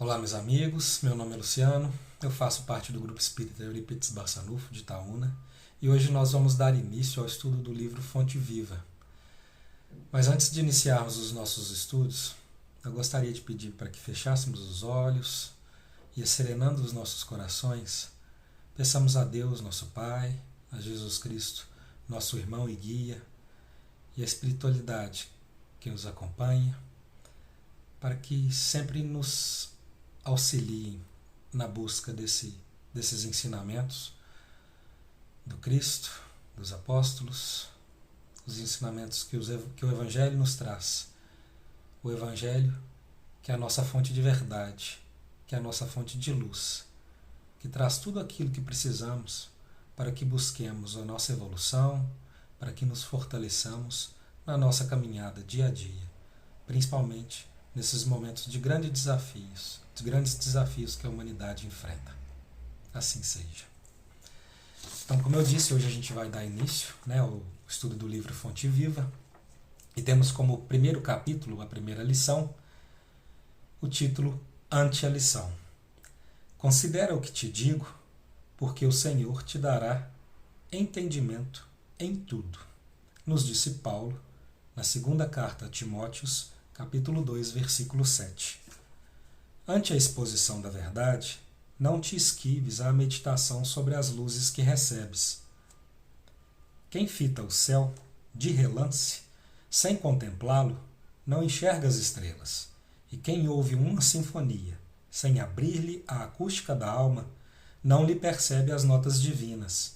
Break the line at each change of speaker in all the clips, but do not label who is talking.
Olá, meus amigos, meu nome é Luciano, eu faço parte do Grupo Espírita Eurípides Barçanufo, de Itaúna, e hoje nós vamos dar início ao estudo do livro Fonte Viva. Mas antes de iniciarmos os nossos estudos, eu gostaria de pedir para que fechássemos os olhos e, serenando os nossos corações, peçamos a Deus, nosso Pai, a Jesus Cristo, nosso irmão e guia, e a espiritualidade que nos acompanha, para que sempre nos auxiliem na busca desses ensinamentos do Cristo, dos apóstolos, os ensinamentos que o Evangelho nos traz. O Evangelho que é a nossa fonte de verdade, que é a nossa fonte de luz, que traz tudo aquilo que precisamos para que busquemos a nossa evolução, para que nos fortaleçamos na nossa caminhada dia a dia, principalmente nesses momentos de grandes desafios que a humanidade enfrenta. Assim seja. Então, como eu disse, hoje a gente vai dar início ao estudo do livro Fonte Viva, e temos como primeiro capítulo, a primeira lição, o título Ante a lição. Considera o que te digo, porque o Senhor te dará entendimento em tudo. Nos disse Paulo, na segunda carta a Timóteos, capítulo 2, versículo 7. Ante a exposição da verdade, não te esquives à meditação sobre as luzes que recebes. Quem fita o céu, de relance, sem contemplá-lo, não enxerga as estrelas, e quem ouve uma sinfonia, sem abrir-lhe a acústica da alma, não lhe percebe as notas divinas.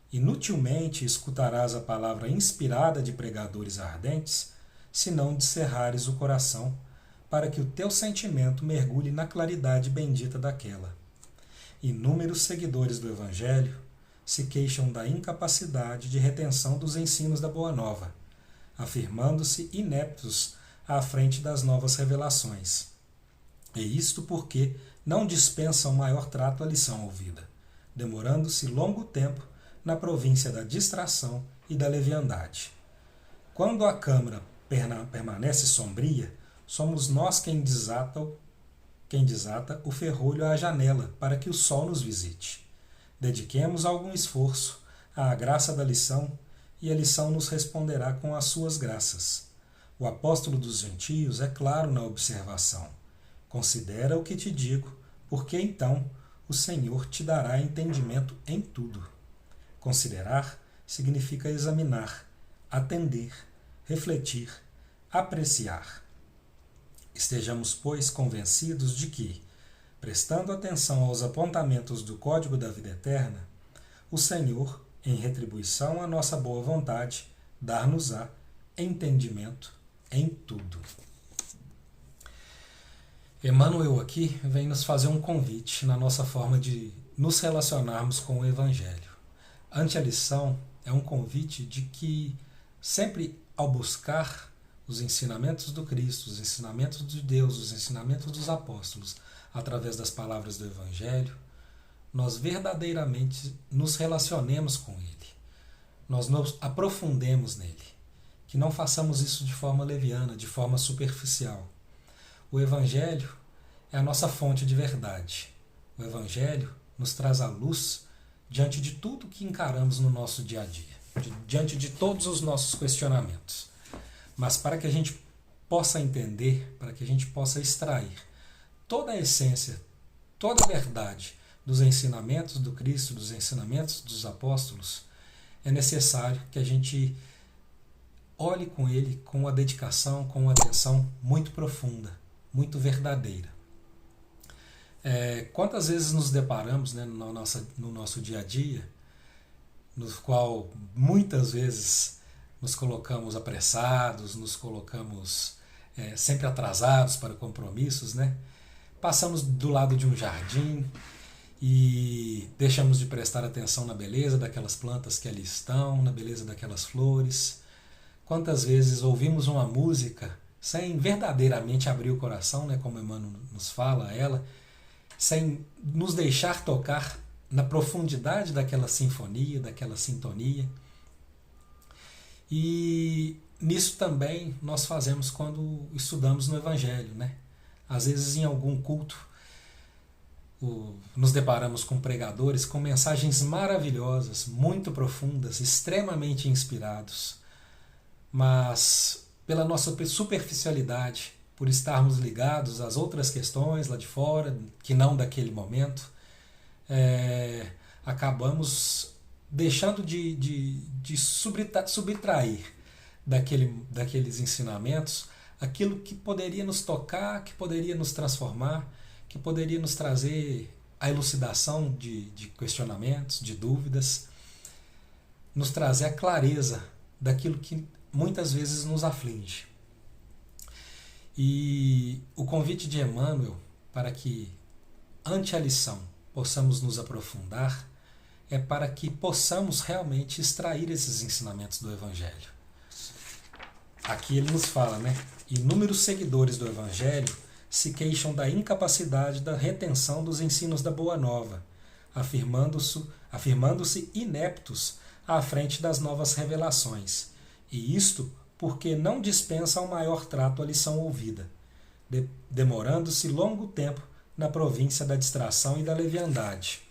Inutilmente escutarás a palavra inspirada de pregadores ardentes, se não descerrares o coração, para que o teu sentimento mergulhe na claridade bendita daquela. Inúmeros seguidores do Evangelho se queixam da incapacidade de retenção dos ensinos da Boa Nova, afirmando-se ineptos à frente das novas revelações. E isto porque não dispensam maior trato à lição ouvida, demorando-se longo tempo na província da distração e da leviandade. Quando a câmara permanece sombria, somos nós quem desata o ferrolho à janela para que o sol nos visite. Dediquemos algum esforço à graça da lição e a lição nos responderá com as suas graças. O apóstolo dos gentios é claro na observação. Considera o que te digo, porque então o Senhor te dará entendimento em tudo. Considerar significa examinar, atender, refletir, apreciar. Estejamos, pois, convencidos de que, prestando atenção aos apontamentos do Código da Vida Eterna, o Senhor, em retribuição à nossa boa vontade, dar-nos-á entendimento em tudo. Emmanuel aqui vem nos fazer um convite na nossa forma de nos relacionarmos com o Evangelho. Ante a lição é um convite de que sempre ao buscar os ensinamentos do Cristo, os ensinamentos de Deus, os ensinamentos dos apóstolos, através das palavras do Evangelho, nós verdadeiramente nos relacionemos com Ele. Nós nos aprofundemos nele. Que não façamos isso de forma leviana, de forma superficial. O Evangelho é a nossa fonte de verdade. O Evangelho nos traz a luz diante de tudo que encaramos no nosso dia a dia, diante de todos os nossos questionamentos. Mas para que a gente possa entender, para que a gente possa extrair toda a essência, toda a verdade dos ensinamentos do Cristo, dos ensinamentos dos apóstolos, é necessário que a gente olhe com ele com uma dedicação, com uma atenção muito profunda, muito verdadeira. Quantas vezes nos deparamos no nosso dia a dia, no qual muitas vezes nos colocamos apressados, nos colocamos sempre atrasados para compromissos, Passamos do lado de um jardim e deixamos de prestar atenção na beleza daquelas plantas que ali estão, na beleza daquelas flores. Quantas vezes ouvimos uma música sem verdadeiramente abrir o coração, como Emmanuel nos fala, sem nos deixar tocar na profundidade daquela sinfonia, daquela sintonia. E nisso também nós fazemos quando estudamos no Evangelho, Às vezes em algum culto nos deparamos com pregadores com mensagens maravilhosas, muito profundas, extremamente inspirados, mas pela nossa superficialidade, por estarmos ligados às outras questões lá de fora, que não daquele momento, acabamos deixando de subtrair daqueles ensinamentos aquilo que poderia nos tocar, que poderia nos transformar, que poderia nos trazer a elucidação de questionamentos, de dúvidas, nos trazer a clareza daquilo que muitas vezes nos aflige. E o convite de Emmanuel para que, ante a lição, possamos nos aprofundar é para que possamos realmente extrair esses ensinamentos do Evangelho. Aqui ele nos fala, inúmeros seguidores do Evangelho se queixam da incapacidade da retenção dos ensinos da Boa Nova, afirmando-se ineptos à frente das novas revelações, e isto porque não dispensam maior trato à lição ouvida, demorando-se longo tempo na província da distração e da leviandade.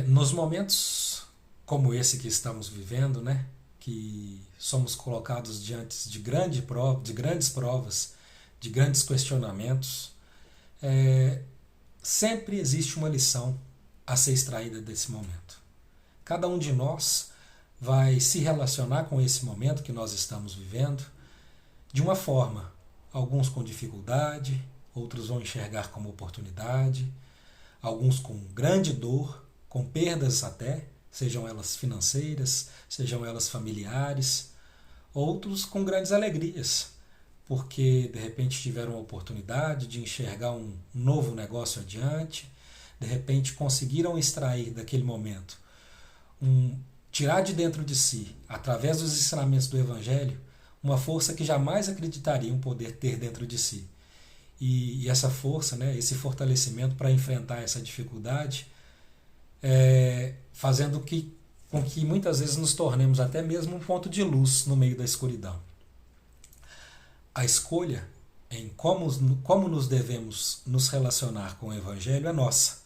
Nos momentos como esse que estamos vivendo, que somos colocados diante de grandes provas, de grandes questionamentos, sempre existe uma lição a ser extraída desse momento. Cada um de nós vai se relacionar com esse momento que nós estamos vivendo de uma forma, alguns com dificuldade, outros vão enxergar como oportunidade, alguns com grande dor, com perdas até, sejam elas financeiras, sejam elas familiares, outros com grandes alegrias, porque de repente tiveram a oportunidade de enxergar um novo negócio adiante, de repente conseguiram extrair daquele momento, tirar de dentro de si, através dos ensinamentos do Evangelho, uma força que jamais acreditariam poder ter dentro de si. E essa força, esse fortalecimento para enfrentar essa dificuldade, fazendo com que muitas vezes nos tornemos até mesmo um ponto de luz no meio da escuridão. A escolha em como nos devemos nos relacionar com o Evangelho é nossa.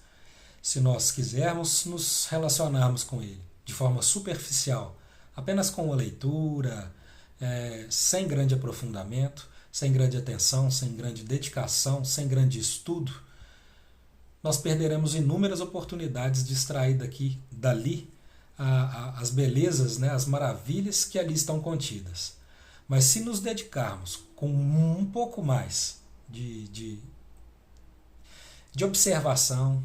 Se nós quisermos nos relacionarmos com ele de forma superficial, apenas com uma leitura, sem grande aprofundamento, sem grande atenção, sem grande dedicação, sem grande estudo, nós perderemos inúmeras oportunidades de extrair dali as belezas, as maravilhas que ali estão contidas. Mas se nos dedicarmos com um pouco mais de observação,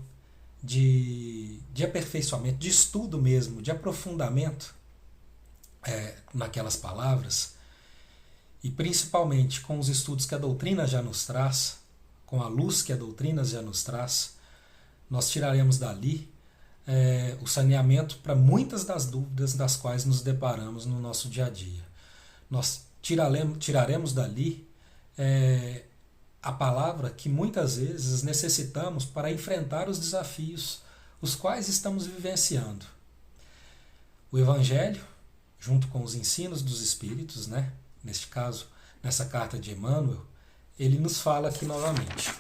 de aperfeiçoamento, de estudo mesmo, de aprofundamento naquelas palavras, e principalmente com os estudos que a doutrina já nos traz, com a luz que a doutrina já nos traz, nós tiraremos dali o saneamento para muitas das dúvidas das quais nos deparamos no nosso dia a dia. Nós tiraremos dali a palavra que muitas vezes necessitamos para enfrentar os desafios os quais estamos vivenciando. O Evangelho, junto com os ensinos dos Espíritos, neste caso, nessa carta de Emmanuel, ele nos fala aqui novamente.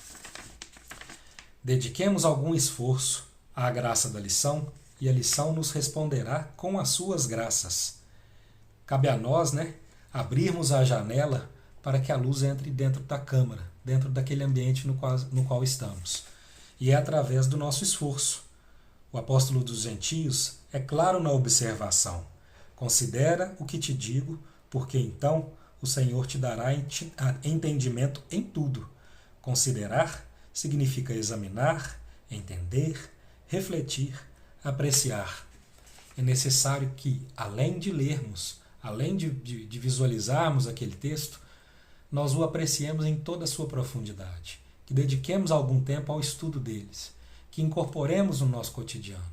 Dediquemos algum esforço à graça da lição, e a lição nos responderá com as suas graças. Cabe a nós, abrirmos a janela para que a luz entre dentro da câmara, dentro daquele ambiente no qual estamos. E é através do nosso esforço. O apóstolo dos gentios é claro na observação. Considera o que te digo, porque então o Senhor te dará entendimento em tudo. Considerar significa examinar, entender, refletir, apreciar. É necessário que, além de lermos, além de visualizarmos aquele texto, nós o apreciemos em toda a sua profundidade, que dediquemos algum tempo ao estudo deles, que incorporemos no nosso cotidiano,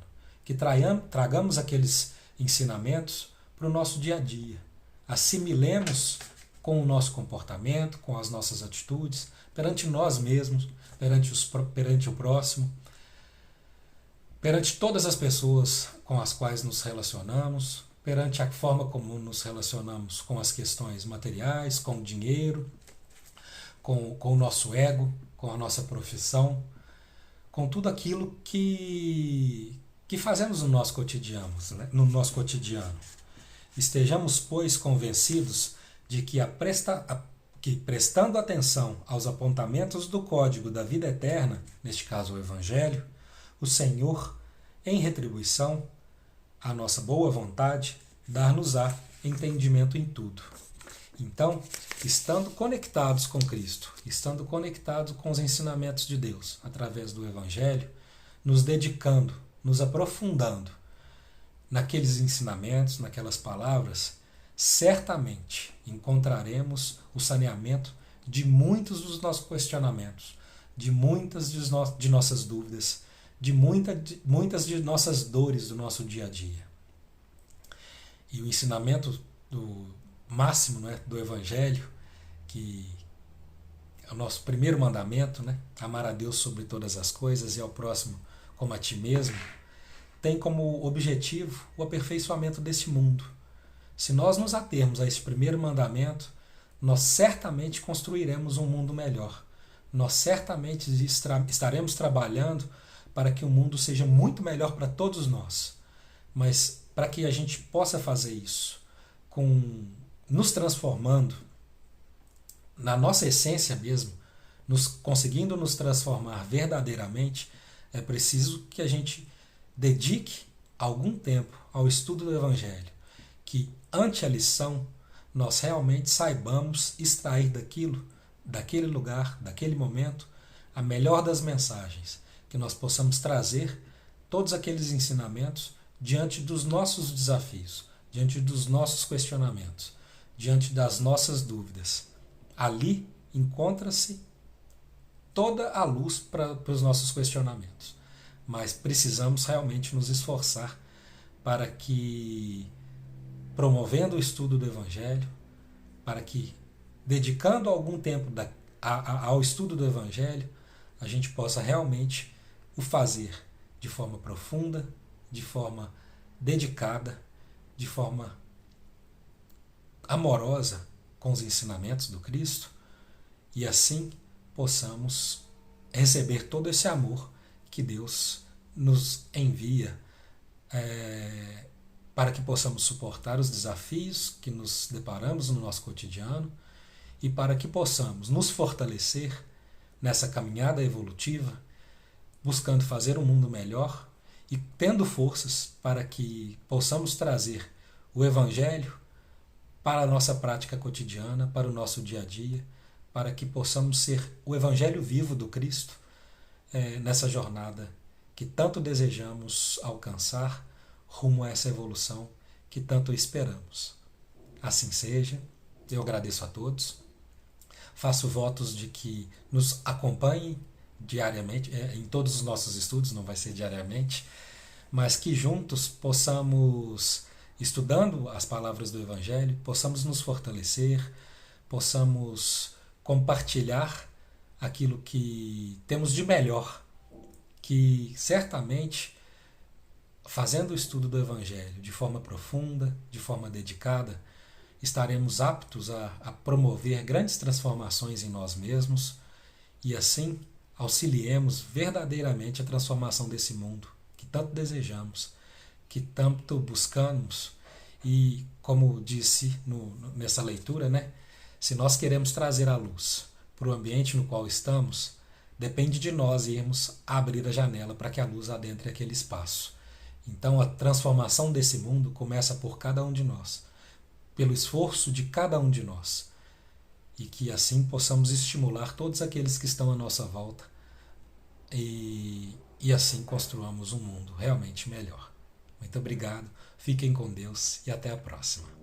que tragamos aqueles ensinamentos para o nosso dia a dia, assimilemos com o nosso comportamento, com as nossas atitudes, perante nós mesmos, perante o próximo, perante todas as pessoas com as quais nos relacionamos, perante a forma como nos relacionamos com as questões materiais, com o dinheiro, com o nosso ego, com a nossa profissão. com tudo aquilo que fazemos no nosso cotidiano, né? No nosso cotidiano. Estejamos, pois, convencidos de que prestando atenção aos apontamentos do código da vida eterna, neste caso o Evangelho, o Senhor, em retribuição à nossa boa vontade, dar-nos-á entendimento em tudo. Então, estando conectados com Cristo, estando conectados com os ensinamentos de Deus, através do Evangelho, nos dedicando, nos aprofundando naqueles ensinamentos, naquelas palavras, certamente encontraremos o saneamento de muitos dos nossos questionamentos, de muitas de nossas dúvidas, de muitas de nossas dores do nosso dia a dia. E o ensinamento máximo, né, do Evangelho, que é o nosso primeiro mandamento, né, amar a Deus sobre todas as coisas e ao próximo como a ti mesmo, tem como objetivo o aperfeiçoamento desse mundo. Se nós nos atermos a esse primeiro mandamento, nós certamente construiremos um mundo melhor. Nós certamente estaremos trabalhando para que o mundo seja muito melhor para todos nós. Mas para que a gente possa fazer isso, nos transformando na nossa essência mesmo, conseguindo nos transformar verdadeiramente, é preciso que a gente dedique algum tempo ao estudo do Evangelho, que ante a lição nós realmente saibamos extrair daquele lugar, daquele momento, a melhor das mensagens, que nós possamos trazer todos aqueles ensinamentos diante dos nossos desafios, diante dos nossos questionamentos, diante das nossas dúvidas. Ali encontra-se toda a luz para os nossos questionamentos. Mas precisamos realmente nos esforçar para que, promovendo o estudo do Evangelho, para que, dedicando algum tempo ao estudo do Evangelho, a gente possa realmente o fazer de forma profunda, de forma dedicada, de forma amorosa com os ensinamentos do Cristo, e assim possamos receber todo esse amor que Deus nos envia para que possamos suportar os desafios que nos deparamos no nosso cotidiano e para que possamos nos fortalecer nessa caminhada evolutiva, buscando fazer um mundo melhor e tendo forças para que possamos trazer o Evangelho para a nossa prática cotidiana, para o nosso dia a dia, para que possamos ser o Evangelho vivo do Cristo nessa jornada que tanto desejamos alcançar rumo a essa evolução que tanto esperamos. Assim seja, eu agradeço a todos, faço votos de que nos acompanhem diariamente, em todos os nossos estudos, não vai ser diariamente, mas que juntos possamos, estudando as palavras do Evangelho, possamos nos fortalecer, possamos compartilhar aquilo que temos de melhor, que certamente, fazendo o estudo do Evangelho de forma profunda, de forma dedicada, estaremos aptos a promover grandes transformações em nós mesmos e assim auxiliemos verdadeiramente a transformação desse mundo que tanto desejamos, que tanto buscamos e, como disse nessa leitura, né, se nós queremos trazer a luz para o ambiente no qual estamos, depende de nós irmos abrir a janela para que a luz adentre aquele espaço. Então a transformação desse mundo começa por cada um de nós, pelo esforço de cada um de nós, e que assim possamos estimular todos aqueles que estão à nossa volta e assim construamos um mundo realmente melhor. Muito obrigado, fiquem com Deus e até a próxima.